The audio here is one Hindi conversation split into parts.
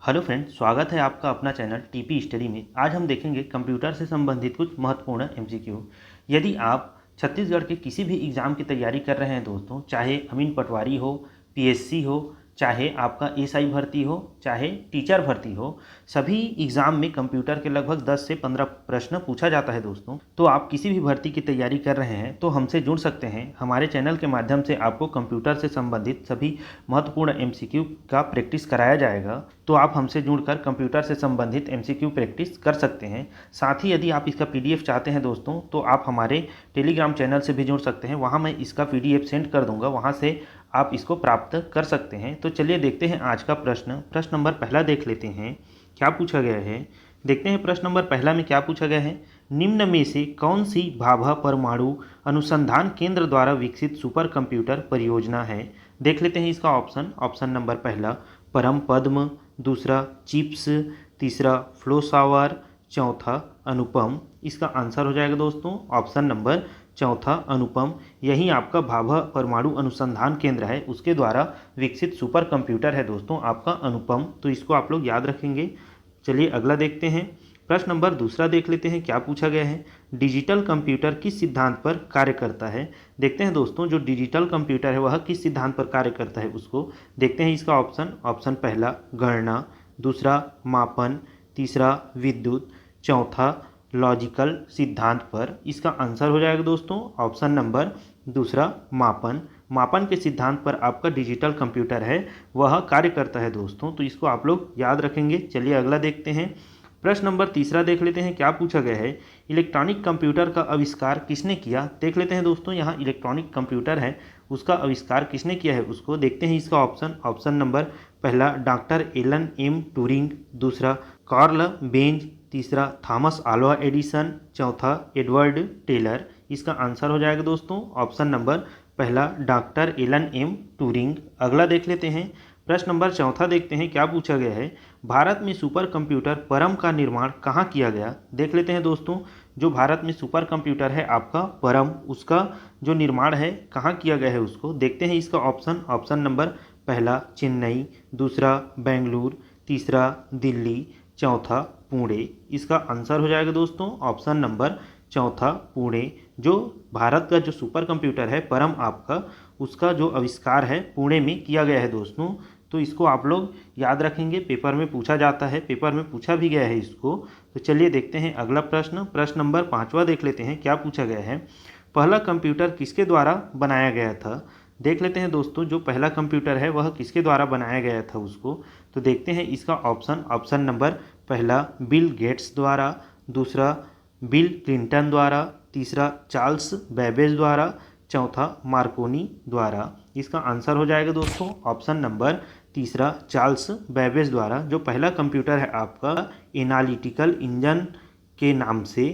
हेलो फ्रेंड्स, स्वागत है आपका अपना चैनल टीपी स्टडी में। आज हम देखेंगे कंप्यूटर से संबंधित कुछ महत्वपूर्ण एमसीक्यू। यदि आप छत्तीसगढ़ के किसी भी एग्ज़ाम की तैयारी कर रहे हैं दोस्तों, चाहे अमीन पटवारी हो, पीएससी हो, चाहे आपका एसआई भर्ती हो, चाहे टीचर भर्ती हो, सभी एग्ज़ाम में कंप्यूटर के लगभग 10 से 15 प्रश्न पूछा जाता है दोस्तों। तो आप किसी भी भर्ती की तैयारी कर रहे हैं तो हमसे जुड़ सकते हैं। हमारे चैनल के माध्यम से आपको कंप्यूटर से संबंधित सभी महत्वपूर्ण एमसीक्यू का प्रैक्टिस कराया जाएगा। तो आप हमसे जुड़कर कंप्यूटर से संबंधित एमसीक्यू प्रैक्टिस कर सकते हैं। साथ ही यदि आप इसका पीडीएफ चाहते हैं दोस्तों, तो आप हमारे टेलीग्राम चैनल से भी जुड़ सकते हैं। वहां मैं इसका पीडीएफ सेंड कर दूंगा, वहां से आप इसको प्राप्त कर सकते हैं। तो चलिए देखते हैं आज का प्रश्न नंबर पहला देख लेते हैं क्या पूछा गया है। देखते हैं प्रश्न नंबर पहला में क्या पूछा गया है। निम्न में से कौन सी भाभा परमाणु अनुसंधान केंद्र द्वारा विकसित सुपर कंप्यूटर परियोजना है। देख लेते हैं इसका ऑप्शन नंबर पहला परम पद्म, दूसरा चिप्स, तीसरा फ्लोसावर, चौथा अनुपम। इसका आंसर हो जाएगा दोस्तों ऑप्शन नंबर चौथा अनुपम। यही आपका भाभा परमाणु अनुसंधान केंद्र है, उसके द्वारा विकसित सुपर कंप्यूटर है दोस्तों आपका अनुपम। तो इसको आप लोग याद रखेंगे। चलिए अगला देखते हैं। प्रश्न नंबर दूसरा देख लेते हैं क्या पूछा गया है। डिजिटल कंप्यूटर किस सिद्धांत पर कार्य करता है। देखते हैं दोस्तों, जो डिजिटल कंप्यूटर है वह किस सिद्धांत पर कार्य करता है उसको देखते हैं। इसका ऑप्शन पहला गणना, दूसरा मापन, तीसरा विद्युत, चौथा लॉजिकल सिद्धांत पर। इसका आंसर हो जाएगा दोस्तों ऑप्शन नंबर दूसरा मापन के सिद्धांत पर आपका डिजिटल कंप्यूटर है वह कार्य करता है दोस्तों। तो इसको आप लोग याद रखेंगे। चलिए अगला देखते हैं। प्रश्न नंबर तीसरा देख लेते हैं क्या पूछा गया है। इलेक्ट्रॉनिक कंप्यूटर का आविष्कार किसने किया। देख लेते हैं दोस्तों, यहाँ इलेक्ट्रॉनिक कंप्यूटर है उसका आविष्कार किसने किया है उसको देखते हैं। इसका ऑप्शन नंबर पहला डॉक्टर एलन एम ट्यूरिंग, दूसरा कार्ल बेंज, तीसरा थॉमस अल्वा एडिसन, चौथा एडवर्ड टेलर। इसका आंसर हो जाएगा दोस्तों ऑप्शन नंबर पहला डॉक्टर एलन एम ट्यूरिंग। अगला देख लेते हैं। प्रश्न नंबर चौथा देखते हैं क्या पूछा गया है। भारत में सुपर कंप्यूटर परम का निर्माण कहाँ किया गया। देख लेते हैं दोस्तों, जो भारत में सुपर कंप्यूटर है आपका परम, उसका जो निर्माण है कहाँ किया गया है उसको देखते हैं। इसका ऑप्शन नंबर पहला चेन्नई, दूसरा बेंगलुरु, तीसरा दिल्ली, चौथा पुणे। इसका आंसर हो जाएगा दोस्तों ऑप्शन नंबर चौथा पुणे। जो भारत का जो सुपर कंप्यूटर है परम आपका, उसका जो आविष्कार है पुणे में किया गया है दोस्तों। तो इसको आप लोग याद रखेंगे, पेपर में पूछा जाता है, पेपर में पूछा भी गया है इसको। तो चलिए देखते हैं अगला प्रश्न नंबर पाँचवा देख लेते हैं क्या पूछा गया है। पहला कंप्यूटर किसके द्वारा बनाया गया था। देख लेते हैं दोस्तों, जो पहला कंप्यूटर है वह किसके द्वारा बनाया गया था उसको तो देखते हैं। इसका ऑप्शन नंबर पहला बिल गेट्स द्वारा, दूसरा बिल क्लिंटन द्वारा, तीसरा चार्ल्स बेबेज द्वारा, चौथा मार्कोनी द्वारा। इसका आंसर हो जाएगा दोस्तों ऑप्शन नंबर तीसरा चार्ल्स बेबेज द्वारा। जो पहला कंप्यूटर है आपका एनालिटिकल इंजन के नाम से,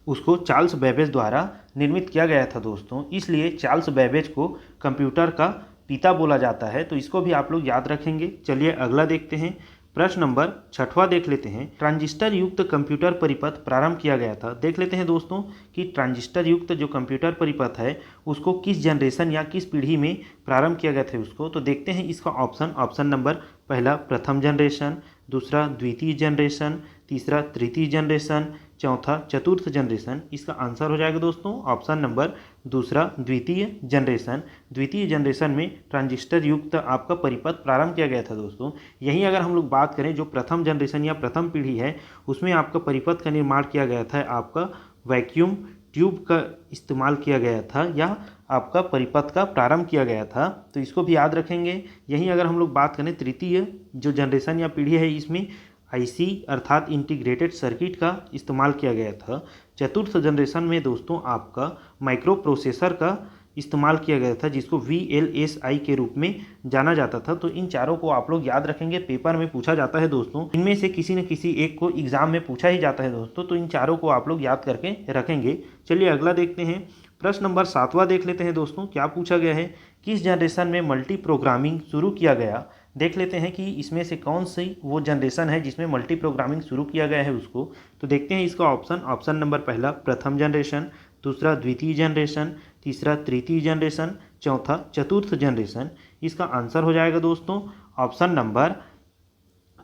उसको चार्ल्स बेबेज द्वारा निर्मित किया गया था दोस्तों। इसलिए चार्ल्स बेबेज को कंप्यूटर का पिता बोला जाता है। तो इसको भी आप लोग याद रखेंगे। चलिए अगला देखते हैं। प्रश्न नंबर छठवां देख लेते हैं। ट्रांजिस्टर युक्त कंप्यूटर परिपथ प्रारंभ किया गया था। देख लेते हैं दोस्तों कि ट्रांजिस्टर युक्त जो कंप्यूटर परिपथ है उसको किस जनरेशन या किस पीढ़ी में प्रारंभ किया गया था उसको तो देखते हैं। इसका ऑप्शन नंबर पहला प्रथम जनरेशन, दूसरा द्वितीय जनरेशन, तीसरा तृतीय जनरेशन, चौथा चतुर्थ जनरेशन। इसका आंसर हो जाएगा दोस्तों ऑप्शन नंबर दूसरा द्वितीय जनरेशन। द्वितीय जनरेशन में ट्रांजिस्टर युक्त आपका परिपथ प्रारंभ किया गया था दोस्तों। यही अगर हम लोग बात करें, जो प्रथम जनरेशन या प्रथम पीढ़ी है उसमें आपका परिपथ का निर्माण किया गया था आपका वैक्यूम ट्यूब का इस्तेमाल किया गया था, या आपका परिपथ का प्रारंभ किया गया था। तो इसको भी याद रखेंगे। यही अगर हम लोग बात करें तृतीय जो जनरेशन या पीढ़ी है, इसमें आईसी अर्थात इंटीग्रेटेड सर्किट का इस्तेमाल किया गया था। चतुर्थ जनरेशन में दोस्तों आपका माइक्रो प्रोसेसर का इस्तेमाल किया गया था, जिसको VLSI के रूप में जाना जाता था। तो इन चारों को आप लोग याद रखेंगे, पेपर में पूछा जाता है दोस्तों। इनमें से किसी न किसी एक को एग्जाम में पूछा ही जाता है दोस्तों। तो इन चारों को आप लोग याद करके रखेंगे। चलिए अगला देखते हैं। प्रश्न नंबर सातवां देख लेते हैं दोस्तों क्या पूछा गया है। किस जनरेशन में मल्टी प्रोग्रामिंग शुरू किया गया। देख लेते हैं कि इसमें से कौन सी वो जनरेशन है जिसमें मल्टी प्रोग्रामिंग शुरू किया गया है उसको तो देखते हैं। इसका ऑप्शन नंबर पहला प्रथम जनरेशन, दूसरा द्वितीय जनरेशन, तीसरा तृतीय जनरेशन, चौथा चतुर्थ जनरेशन। इसका आंसर हो जाएगा दोस्तों ऑप्शन नंबर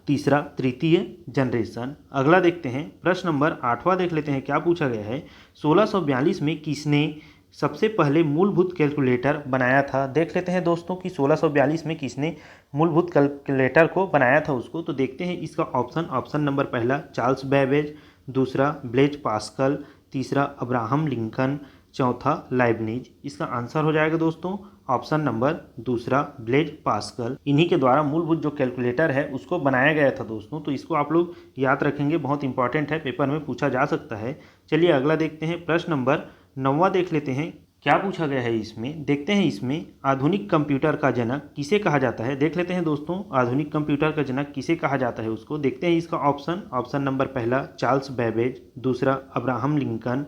तीसरा तृतीय जनरेशन। अगला देखते हैं प्रश्न नंबर 8वां देख लेते हैं क्या पूछा गया है। 1642 में किसने सबसे पहले मूलभूत कैलकुलेटर बनाया था। देख लेते हैं दोस्तों कि 1642 में किसने मूलभूत कैलकुलेटर को बनाया था उसको। तो देखते हैं इसका ऑप्शन नंबर पहला चार्ल्स बेबेज, दूसरा ब्लेज पास्कल, तीसरा अब्राहम लिंकन, चौथा लाइबनिज। इसका आंसर हो जाएगा दोस्तों ऑप्शन नंबर दूसरा ब्लेज पास्कल। इन्हीं के द्वारा मूलभूत जो कैलकुलेटर है उसको बनाया गया था दोस्तों। तो इसको आप लोग याद रखेंगे, बहुत इंपॉर्टेंट है, पेपर में पूछा जा सकता है। चलिए अगला देखते हैं प्रश्न नंबर 9वां देख लेते हैं क्या पूछा गया है इसमें। देखते हैं इसमें आधुनिक कंप्यूटर का जनक किसे कहा जाता है। देख लेते हैं दोस्तों आधुनिक कंप्यूटर का जनक किसे कहा जाता है उसको। देखते हैं इसका ऑप्शन नंबर पहला चार्ल्स बेबेज, दूसरा अब्राहम लिंकन,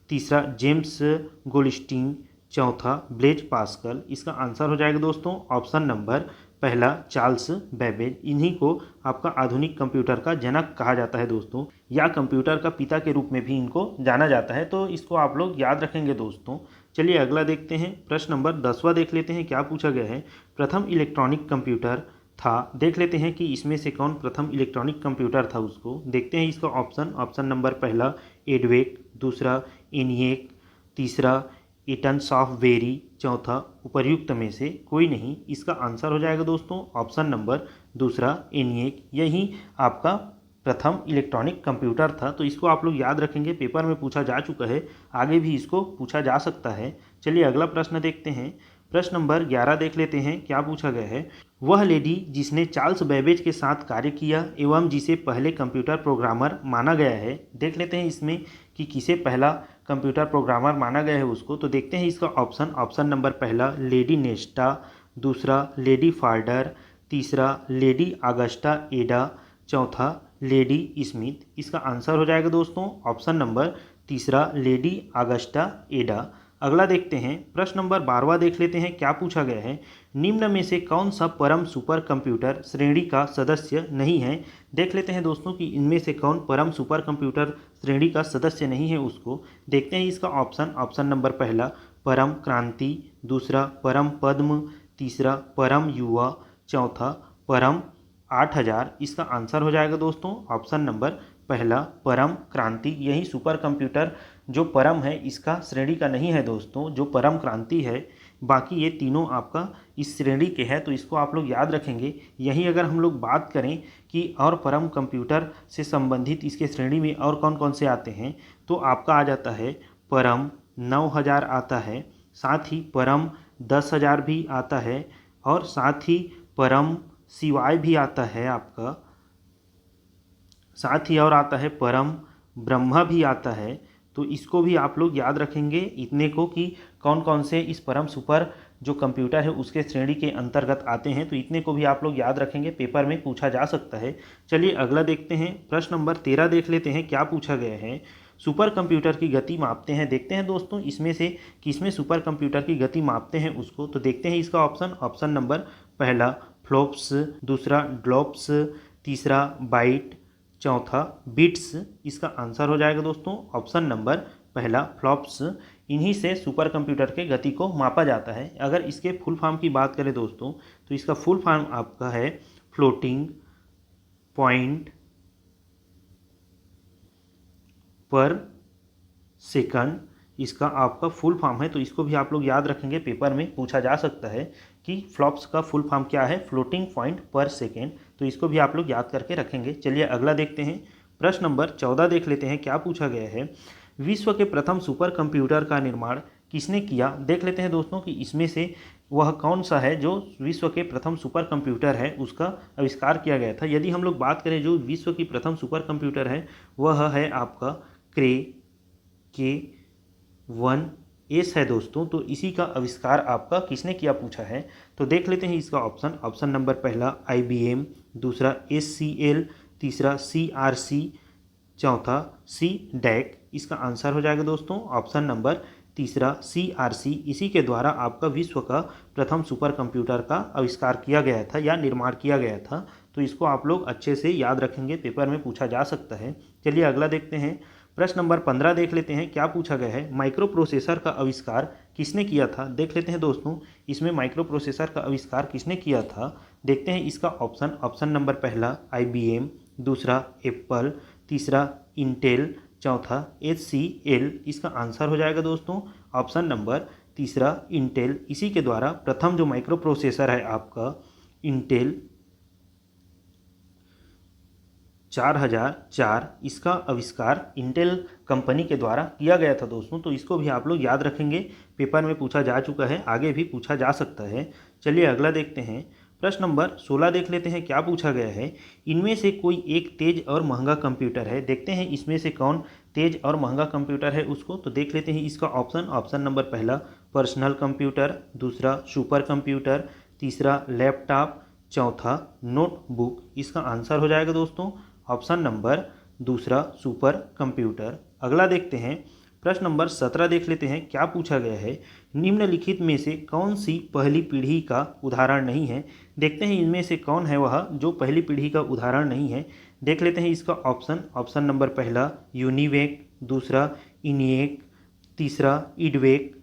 तीसरा जेम्स गोल्डस्टीन, चौथा ब्लेज पास्कल। इसका आंसर हो जाएगा दोस्तों ऑप्शन नंबर पहला चार्ल्स बेबेज। इन्हीं को आपका आधुनिक कंप्यूटर का जनक कहा जाता है दोस्तों, या कंप्यूटर का पिता के रूप में भी इनको जाना जाता है। तो इसको आप लोग याद रखेंगे दोस्तों। चलिए अगला देखते हैं प्रश्न नंबर 10वां देख लेते हैं क्या पूछा गया है। प्रथम इलेक्ट्रॉनिक कंप्यूटर था। देख लेते हैं कि इसमें से कौन प्रथम इलेक्ट्रॉनिक कंप्यूटर था उसको। देखते हैं इसका ऑप्शन नंबर पहला एडवेक, दूसरा एनिएक, तीसरा ईटन सॉफ्टवेरी, चौथा उपर्युक्त में से कोई नहीं। इसका आंसर हो जाएगा दोस्तों ऑप्शन नंबर दूसरा एनिएक। यही आपका प्रथम इलेक्ट्रॉनिक कंप्यूटर था। तो इसको आप लोग याद रखेंगे, पेपर में पूछा जा चुका है, आगे भी इसको पूछा जा सकता है। चलिए अगला प्रश्न देखते हैं। प्रश्न नंबर 11 देख लेते हैं क्या पूछा गया है। वह लेडी जिसने चार्ल्स बेबेज के साथ कार्य किया एवं जिसे पहले कंप्यूटर प्रोग्रामर माना गया है। देख लेते हैं इसमें कि किसे पहला कंप्यूटर प्रोग्रामर माना गया है उसको। तो देखते हैं इसका ऑप्शन नंबर पहला लेडी नेस्टा, दूसरा लेडी फार्डर, तीसरा लेडी आगस्टा एडा, चौथा लेडी स्मिथ। इसका आंसर हो जाएगा दोस्तों ऑप्शन नंबर तीसरा लेडी आगस्टा एडा। अगला देखते हैं प्रश्न नंबर 12वां देख लेते हैं क्या पूछा गया है। निम्न में से कौन सा परम सुपर कंप्यूटर श्रेणी का सदस्य नहीं है। देख लेते हैं दोस्तों कि इनमें से कौन परम सुपर कंप्यूटर श्रेणी का सदस्य नहीं है उसको। देखते हैं इसका ऑप्शन नंबर पहला परम क्रांति, दूसरा परम पद्म, तीसरा परम युवा, चौथा परम 8000। इसका आंसर हो जाएगा दोस्तों ऑप्शन नंबर पहला परम क्रांति। यही सुपर कंप्यूटर जो परम है इसका श्रेणी का नहीं है दोस्तों, जो परम क्रांति है। बाकी ये तीनों आपका इस श्रेणी के हैं, तो इसको आप लोग याद रखेंगे। यही अगर हम लोग बात करें कि और परम कंप्यूटर से संबंधित इसके श्रेणी में और कौन कौन से आते हैं, तो आपका आ जाता है परम 9000 आता है, साथ ही परम 10,000 भी आता है, और साथ ही परम शिवाय भी आता है आपका, साथ ही और आता है परम ब्रह्मा भी आता है। तो इसको भी आप लोग याद रखेंगे इतने को कि कौन कौन से इस परम सुपर जो कंप्यूटर है उसके श्रेणी के अंतर्गत आते हैं। तो इतने को भी आप लोग याद रखेंगे, पेपर में पूछा जा सकता है। चलिए अगला देखते हैं प्रश्न नंबर 13 देख लेते हैं क्या पूछा गया है। सुपर कंप्यूटर की गति मापते हैं। देखते हैं दोस्तों इसमें से किसमें सुपर कंप्यूटर की गति मापते हैं उसको। तो देखते हैं इसका ऑप्शन नंबर पहला फ्लॉप्स, दूसरा ड्लॉप्स, तीसरा बाइट, चौथा बिट्स। इसका आंसर हो जाएगा दोस्तों ऑप्शन नंबर पहला फ्लॉप्स। इन्हीं से सुपर कंप्यूटर के गति को मापा जाता है। अगर इसके फुल फॉर्म की बात करें दोस्तों, तो इसका फुल फॉर्म आपका है फ्लोटिंग पॉइंट पर सेकंड। इसका आपका फुल फॉर्म है, तो इसको भी आप लोग याद रखेंगे, पेपर में पूछा जा सकता है कि फ्लॉप्स का फुल फॉर्म क्या है, फ्लोटिंग पॉइंट पर सेकेंड। तो इसको भी आप लोग याद करके रखेंगे। चलिए अगला देखते हैं प्रश्न नंबर 14 देख लेते हैं क्या पूछा गया है। विश्व के प्रथम सुपर कंप्यूटर का निर्माण किसने किया। देख लेते हैं दोस्तों कि इसमें से वह कौन सा है जो विश्व के प्रथम सुपर कंप्यूटर है उसका आविष्कार किया गया था। यदि हम लोग बात करें जो विश्व की प्रथम सुपर कंप्यूटर है वह है आपका क्रे K1S है दोस्तों। तो इसी का आविष्कार आपका किसने किया पूछा है। तो देख लेते हैं इसका ऑप्शन नंबर पहला IBM, दूसरा SCL, तीसरा CRC, चौथा CDEC। इसका आंसर हो जाएगा दोस्तों ऑप्शन नंबर तीसरा CRC। इसी के द्वारा आपका विश्व का प्रथम सुपर कंप्यूटर का आविष्कार किया गया था या निर्माण किया गया था। तो इसको आप लोग अच्छे से याद रखेंगे, पेपर में पूछा जा सकता है। चलिए अगला देखते हैं प्रश्न नंबर 15 देख लेते हैं क्या पूछा गया है। माइक्रो प्रोसेसर का आविष्कार किसने किया था, देख लेते हैं दोस्तों। इसमें माइक्रो प्रोसेसर का आविष्कार किसने किया था, देखते हैं इसका ऑप्शन नंबर पहला IBM, दूसरा एप्पल, तीसरा इंटेल, चौथा HCL। इसका आंसर हो जाएगा दोस्तों ऑप्शन नंबर तीसरा इंटेल। इसी के द्वारा प्रथम जो माइक्रो प्रोसेसर है आपका इंटेल 4004, इसका आविष्कार इंटेल कंपनी के द्वारा किया गया था दोस्तों। तो इसको भी आप लोग याद रखेंगे, पेपर में पूछा जा चुका है, आगे भी पूछा जा सकता है। चलिए अगला देखते हैं। प्रश्न नंबर 16 देख लेते हैं, क्या पूछा गया है। इनमें से कोई एक तेज और महंगा कंप्यूटर है, देखते हैं इसमें से कौन तेज और महंगा कंप्यूटर है उसको। तो देख लेते हैं इसका ऑप्शन नंबर पहला पर्सनल कंप्यूटर, दूसरा सुपर कंप्यूटर, तीसरा लैपटॉप, चौथा नोटबुक। इसका आंसर हो जाएगा दोस्तों ऑप्शन नंबर दूसरा सुपर कंप्यूटर। अगला देखते हैं। प्रश्न नंबर 17 देख लेते हैं, क्या पूछा गया है। निम्नलिखित में से कौन सी पहली पीढ़ी का उदाहरण नहीं है, देखते हैं इनमें से कौन है वह जो पहली पीढ़ी का उदाहरण नहीं है। देख लेते हैं इसका ऑप्शन नंबर पहला यूनिवेक, दूसरा इनिएक, तीसरा इडवेक,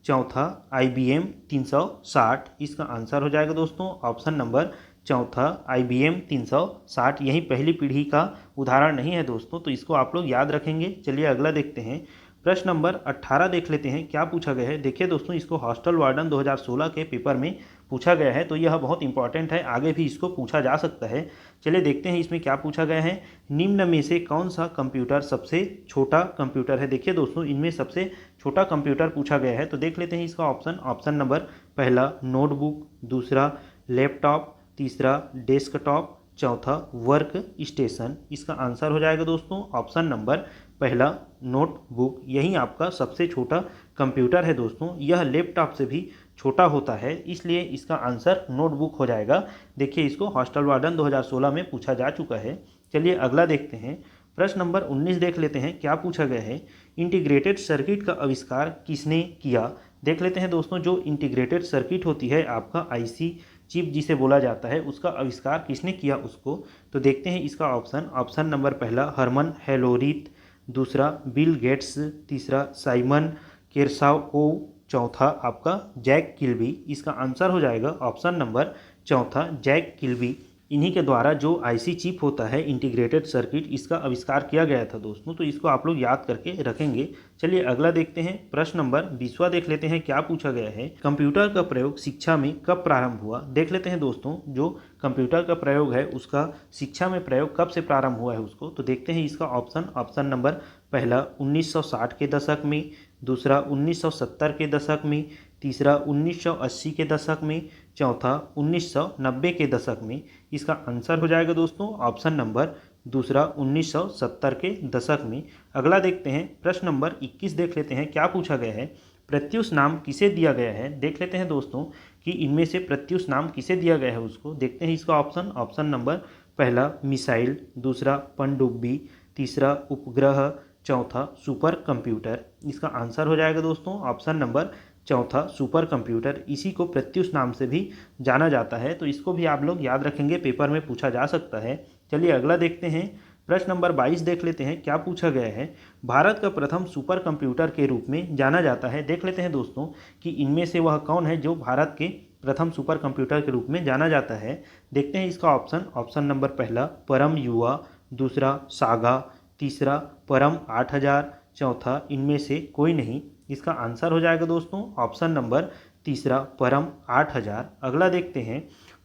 चौथा IBM 360। इसका आंसर हो जाएगा दोस्तों ऑप्शन नंबर चौथा IBM 360। यही पहली पीढ़ी का उदाहरण नहीं है दोस्तों, तो इसको आप लोग याद रखेंगे। चलिए अगला देखते हैं। प्रश्न नंबर 18 देख लेते हैं, क्या पूछा गया है। देखिए दोस्तों, इसको हॉस्टल वार्डन 2016 के पेपर में पूछा गया है, तो यह बहुत इंपॉर्टेंट है, आगे भी इसको पूछा जा सकता है। चलिए देखते हैं इसमें क्या पूछा गया है। निम्न में से कौन सा कंप्यूटर सबसे छोटा कंप्यूटर है। देखिए दोस्तों, इनमें सबसे छोटा कंप्यूटर पूछा गया है, तो देख लेते हैं इसका ऑप्शन नंबर पहला नोटबुक, दूसरा लैपटॉप, तीसरा डेस्कटॉप, चौथा वर्क स्टेशन। इसका आंसर हो जाएगा दोस्तों ऑप्शन नंबर पहला नोटबुक। यही आपका सबसे छोटा कंप्यूटर है दोस्तों, यह लैपटॉप से भी छोटा होता है, इसलिए इसका आंसर नोटबुक हो जाएगा। देखिए इसको हॉस्टल वार्डन 2016 में पूछा जा चुका है। चलिए अगला देखते हैं। प्रश्न नंबर 19 देख लेते हैं, क्या पूछा गया है। इंटीग्रेटेड सर्किट का आविष्कार किसने किया। देख लेते हैं दोस्तों, जो इंटीग्रेटेड सर्किट होती है आपका IC चिप जिसे बोला जाता है, उसका आविष्कार किसने किया उसको। तो देखते हैं इसका ऑप्शन नंबर पहला हरमन हेलोरिथ, दूसरा बिल गेट्स, तीसरा साइमन केरसाओव, चौथा आपका जैक किल्बी। इसका आंसर हो जाएगा ऑप्शन नंबर चौथा जैक किल्बी। इन्हीं के द्वारा जो IC चिप होता है इंटीग्रेटेड सर्किट, इसका आविष्कार किया गया था दोस्तों, तो इसको आप लोग याद करके रखेंगे। चलिए अगला देखते हैं। प्रश्न नंबर 20वां देख लेते हैं, क्या पूछा गया है। कंप्यूटर का प्रयोग शिक्षा में कब प्रारंभ हुआ। देख लेते हैं दोस्तों, जो कंप्यूटर का प्रयोग है उसका शिक्षा में प्रयोग कब से प्रारंभ हुआ है उसको। तो देखते हैं इसका ऑप्शन नंबर पहला 1960 के दशक में, दूसरा 1970 के दशक में, तीसरा 1980 के दशक में, चौथा 1990 के दशक में। इसका आंसर हो जाएगा दोस्तों ऑप्शन नंबर दूसरा 1970 के दशक में। अगला देखते हैं। प्रश्न नंबर 21 देख लेते हैं, क्या पूछा गया है। प्रत्युष नाम किसे दिया गया है। देख लेते हैं दोस्तों कि इनमें से प्रत्युष नाम किसे दिया गया है उसको। देखते हैं इसका ऑप्शन नंबर पहला मिसाइल, दूसरा पनडुब्बी, तीसरा उपग्रह, चौथा सुपर कंप्यूटर। इसका आंसर हो जाएगा दोस्तों ऑप्शन नंबर चौथा सुपर कंप्यूटर। इसी को प्रत्युष नाम से भी जाना जाता है, तो इसको भी आप लोग याद रखेंगे, पेपर में पूछा जा सकता है। चलिए अगला देखते हैं। प्रश्न नंबर 22 देख लेते हैं, क्या पूछा गया है। भारत का प्रथम सुपर कंप्यूटर के रूप में जाना जाता है। देख लेते हैं दोस्तों कि इनमें से वह कौन है जो भारत के प्रथम सुपर कंप्यूटर के रूप में जाना जाता है। देखते हैं इसका ऑप्शन नंबर पहला परम युवा, दूसरा सागा, तीसरा परम 8000, चौथा इनमें से कोई नहीं। इसका आंसर हो जाएगा दोस्तों ऑप्शन नंबर तीसरा परम 8000। अगला देखते हैं।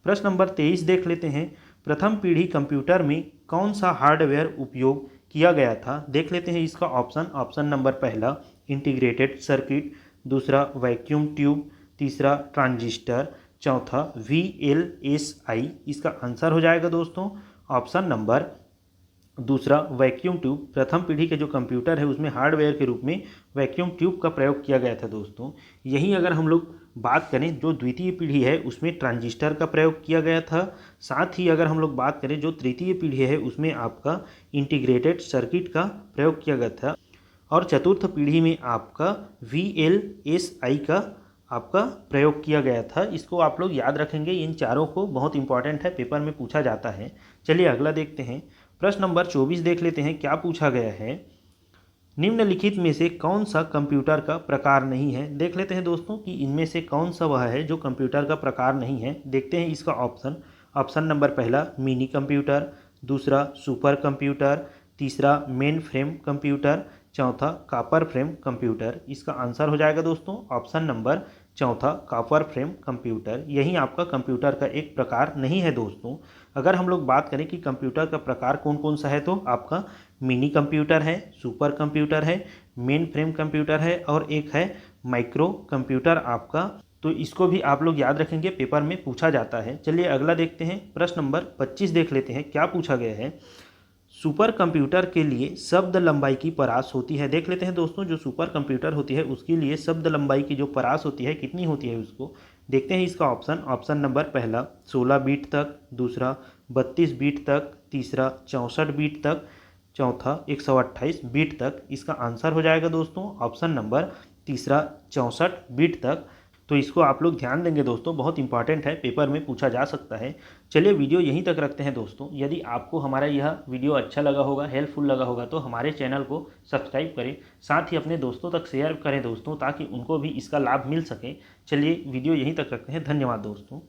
प्रश्न नंबर 23 देख लेते हैं। प्रथम पीढ़ी कंप्यूटर में कौन सा हार्डवेयर उपयोग किया गया था। देख लेते हैं इसका ऑप्शन नंबर पहला इंटीग्रेटेड सर्किट, दूसरा वैक्यूम ट्यूब, तीसरा ट्रांजिस्टर, चौथा VLSI। इसका आंसर हो जाएगा दोस्तों ऑप्शन नंबर दूसरा वैक्यूम ट्यूब। प्रथम पीढ़ी के जो कंप्यूटर है उसमें हार्डवेयर के रूप में वैक्यूम ट्यूब का प्रयोग किया गया था दोस्तों। यही अगर हम लोग बात करें जो द्वितीय पीढ़ी है उसमें ट्रांजिस्टर का प्रयोग किया गया था। साथ ही अगर हम लोग बात करें जो तृतीय पीढ़ी है उसमें आपका इंटीग्रेटेड सर्किट का प्रयोग किया गया था। और चतुर्थ पीढ़ी में आपका VLSI का आपका प्रयोग किया गया था। इसको आप लोग याद रखेंगे, इन चारों को, बहुत इंपॉर्टेंट है, पेपर में पूछा जाता है। चलिए अगला देखते हैं। प्रश्न नंबर 24 देख लेते हैं, क्या पूछा गया है। निम्नलिखित में से कौन सा कंप्यूटर का प्रकार नहीं है। देख लेते हैं दोस्तों कि इनमें से कौन सा वह है जो कंप्यूटर का प्रकार नहीं है। देखते हैं इसका ऑप्शन। ऑप्शन नंबर पहला मिनी कंप्यूटर, दूसरा सुपर कंप्यूटर, तीसरा मेन फ्रेम कंप्यूटर, चौथा कॉपर फ्रेम कंप्यूटर। इसका आंसर हो जाएगा दोस्तों ऑप्शन नंबर चौथा कॉपर फ्रेम कंप्यूटर। यही आपका कंप्यूटर का एक प्रकार नहीं है दोस्तों। अगर हम लोग बात करें कि कंप्यूटर का प्रकार कौन कौन सा है, तो आपका मिनी कंप्यूटर है, सुपर कंप्यूटर है, मेन फ्रेम कंप्यूटर है और एक है माइक्रो कंप्यूटर आपका। तो इसको भी आप लोग याद रखेंगे, पेपर में पूछा जाता है। चलिए अगला देखते हैं, प्रश्न नंबर 25 देख लेते हैं क्या पूछा गया है। सुपर कंप्यूटर के लिए शब्द लंबाई की परास होती है। देख लेते हैं दोस्तों, जो सुपर कंप्यूटर होती है उसके लिए शब्द लंबाई की जो परास होती है कितनी होती है उसको देखते हैं। इसका ऑप्शन। ऑप्शन नंबर पहला 16 बीट तक, दूसरा 32 बीट तक, तीसरा 64 बीट तक, चौथा 128 बीट तक। इसका आंसर हो जाएगा दोस्तों ऑप्शन नंबर तीसरा 64 बीट तक। तो इसको आप लोग ध्यान देंगे दोस्तों, बहुत इंपॉर्टेंट है, पेपर में पूछा जा सकता है। चलिए वीडियो यहीं तक रखते हैं दोस्तों। यदि आपको हमारा यह वीडियो अच्छा लगा होगा, हेल्पफुल लगा होगा, तो हमारे चैनल को सब्सक्राइब करें, साथ ही अपने दोस्तों तक शेयर करें दोस्तों, ताकि उनको भी इसका लाभ मिल सके। चलिए वीडियो यहीं तक रखते हैं। धन्यवाद दोस्तों।